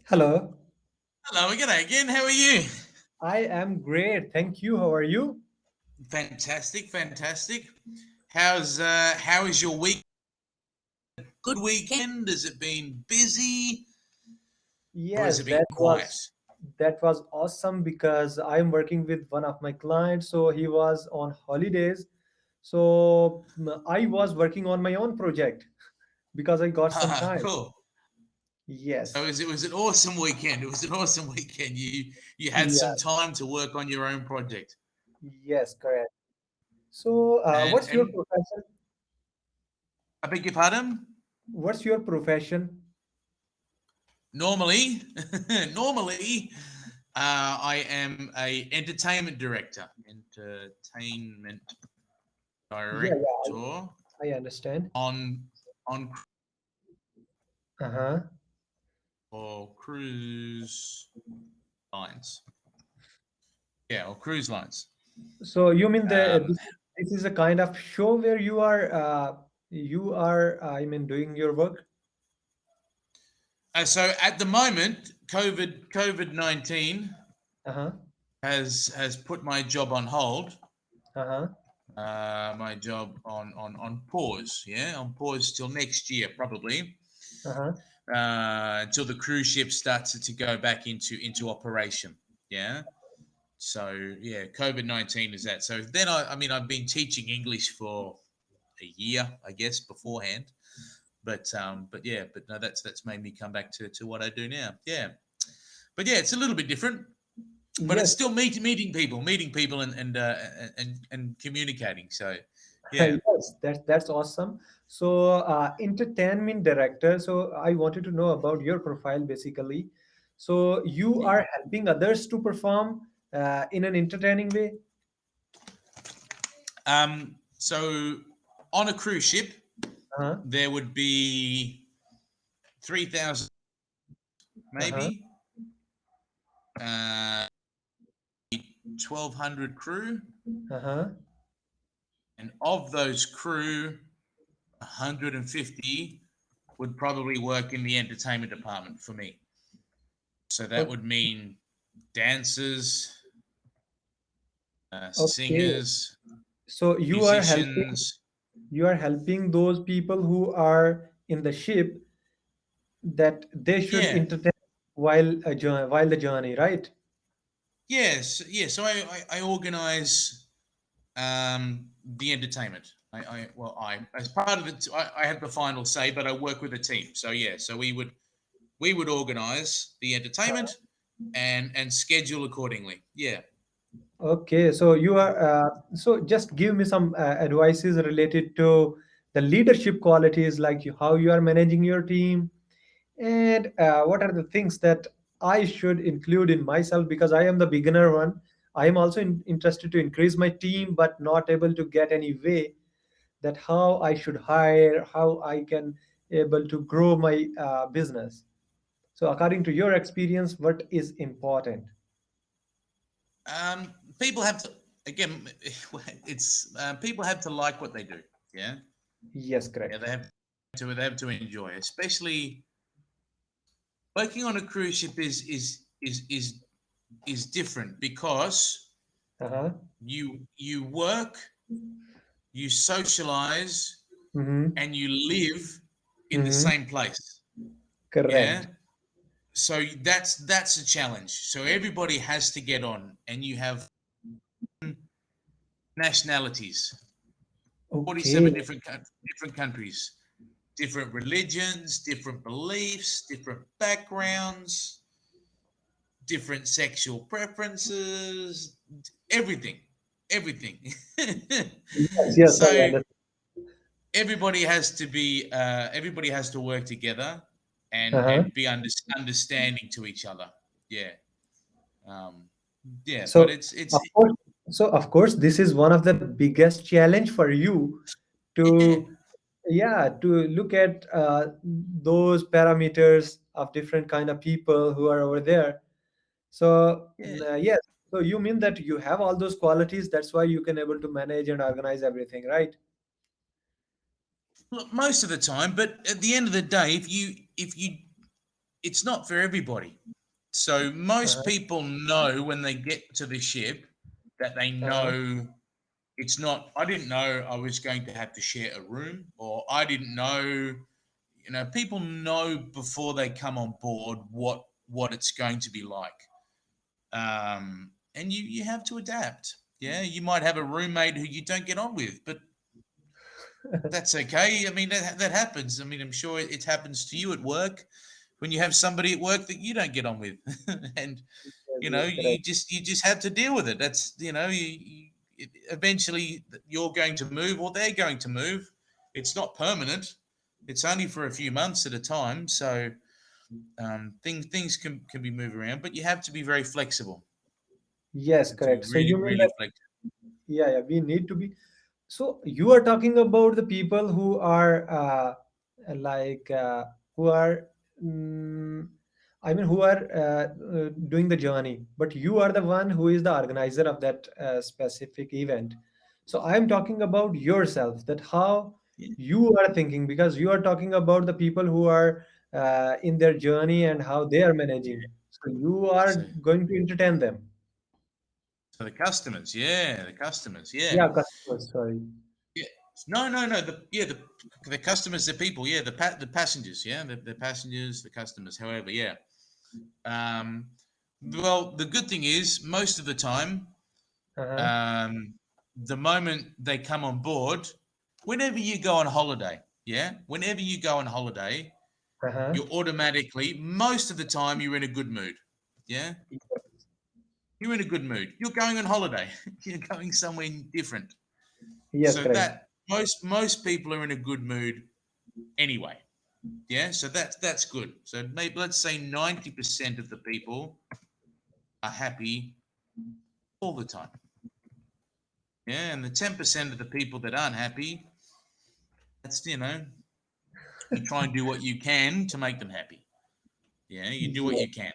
Hello. Hello, g'day again. How are you? I am great. Thank you. How are you? Fantastic, fantastic. How is your week? Good weekend? Has it been busy or has Yes, it been quiet? that was awesome because I'm working with one of my clients, so he was on holidays. So I was working on my own project because I got some time. Cool. So Yes. it was an awesome weekend. It was an awesome weekend. You had some Yeah. time to work on your own project. Yes, correct. So, And what's your and profession? I beg your pardon? What's your profession? Normally, normally, I am a entertainment director. Entertainment Yeah, yeah, director I understand. on on Uh-huh. or cruise lines. Yeah, or cruise lines. So you mean that Um, this is a kind of show where you are I mean doing your work? so at the moment, COVID-19 Uh-huh. has put my job on hold. Uh-huh. My job on pause. Yeah, on pause till next year probably. Uh-huh. Until the cruise ship starts to go back into operation. Yeah. So yeah, COVID-19 is that. So then I mean I've been teaching English for a year, I guess, beforehand. But yeah, but no, that's made me come back to what I do now. Yeah, but yeah, it's a little bit different, but it's Yes. still meeting people, and communicating. So yeah, Yes, that's awesome. So entertainment director. So I wanted to know about your profile basically. So you yeah. are helping others to perform in an entertaining way? So on a cruise ship, Uh-huh. there would be 3,000 Uh-huh. maybe, uh, 1,200 crew, Uh-huh. and of those crew, 150 would probably work in the entertainment department for me. So that would mean dancers, Okay. singers, So musicians. you are helping those people who are in the ship that they should Yeah, entertain while the journey, right? yes, yeah. So I organize the entertainment. I as part of it, I have the final say, but I work with a team. So yeah, so we would organize the entertainment and schedule accordingly. Yeah. Okay, so so just give me some advices related to the leadership qualities, like how you are managing your team, and what are the things that I should include in myself because I am the beginner one. I am also interested to increase my team, but not able to get any way that how I should hire, how I can able to grow my business. So according to your experience, what is important? People have to again. It's people have to like what they do. Yeah. Yes, Yeah, correct. they have to enjoy, especially working on a cruise ship is different because Uh-huh. you work, you socialize, Mm-hmm. and you live in the Mm-hmm. same place. Yeah. Correct. So that's a challenge. So everybody has to get on, and you have nationalities, Okay. 47 different countries, different religions, different beliefs, different backgrounds, different sexual preferences, everything, everything. Yes, yes, I So understand. everybody has to work together Uh-huh. and be understanding to each other. Yeah, um, yeah, but So it's of course, of course, this is one of the biggest challenge for you yeah, to, yeah, to look at those parameters of different kind of people who are over there. So yeah. yes, so you mean that you have all those qualities, that's why you can able to manage and organize everything, right? Look, most of the time, but at the end of the day, if you it's not for everybody. So most Uh-huh. people know when they get to the ship that they Uh-huh. know it's not. I didn't know I was going to have to share a room, or I didn't know. People know before they come on board what it's going to be like, and you have to adapt. Yeah, you might have a roommate who you don't get on with, but that's okay. I mean, that happens. I mean, I'm sure it happens to you at work when you have somebody at work that you don't get on with, and Yes, yes, you correct. just have to deal with it. That's eventually you're going to move or they're going to move. It's not permanent. It's only for a few months at a time. So things can be moved around, but you have to be very flexible. Yes, To be correct. So really you mean really that, flexible. yeah, yeah, we need to be. So you are talking about the people who are like who are, mm, I mean, who are doing the journey, but you are the one who is the organizer of that specific event. So I am talking about yourself, that how Yeah. you are thinking, because you are talking about the people who are in their journey and how they are managing. So you are So going to entertain them. the customers, yeah, the customers, yeah. Yeah, customers. Sorry. Yeah. No. The customers, the people, yeah, the passengers, yeah, the passengers, the customers. However, yeah. Um, well, the good thing is most of the time, Uh-huh. um, the moment they come on board, whenever you go on holiday, yeah, whenever you go on holiday, Uh-huh. you're automatically most of the time you're in a good mood, yeah. You're in a good mood. You're going on holiday. You're going somewhere different. Yes, So correct. that most people are in a good mood anyway. Yeah, so that's good. So maybe let's say 90% of the people are happy all the time. Yeah, and the 10% of the people that aren't happy, that's you try and do what you can to make them happy. Yeah, you do what Yes. you can.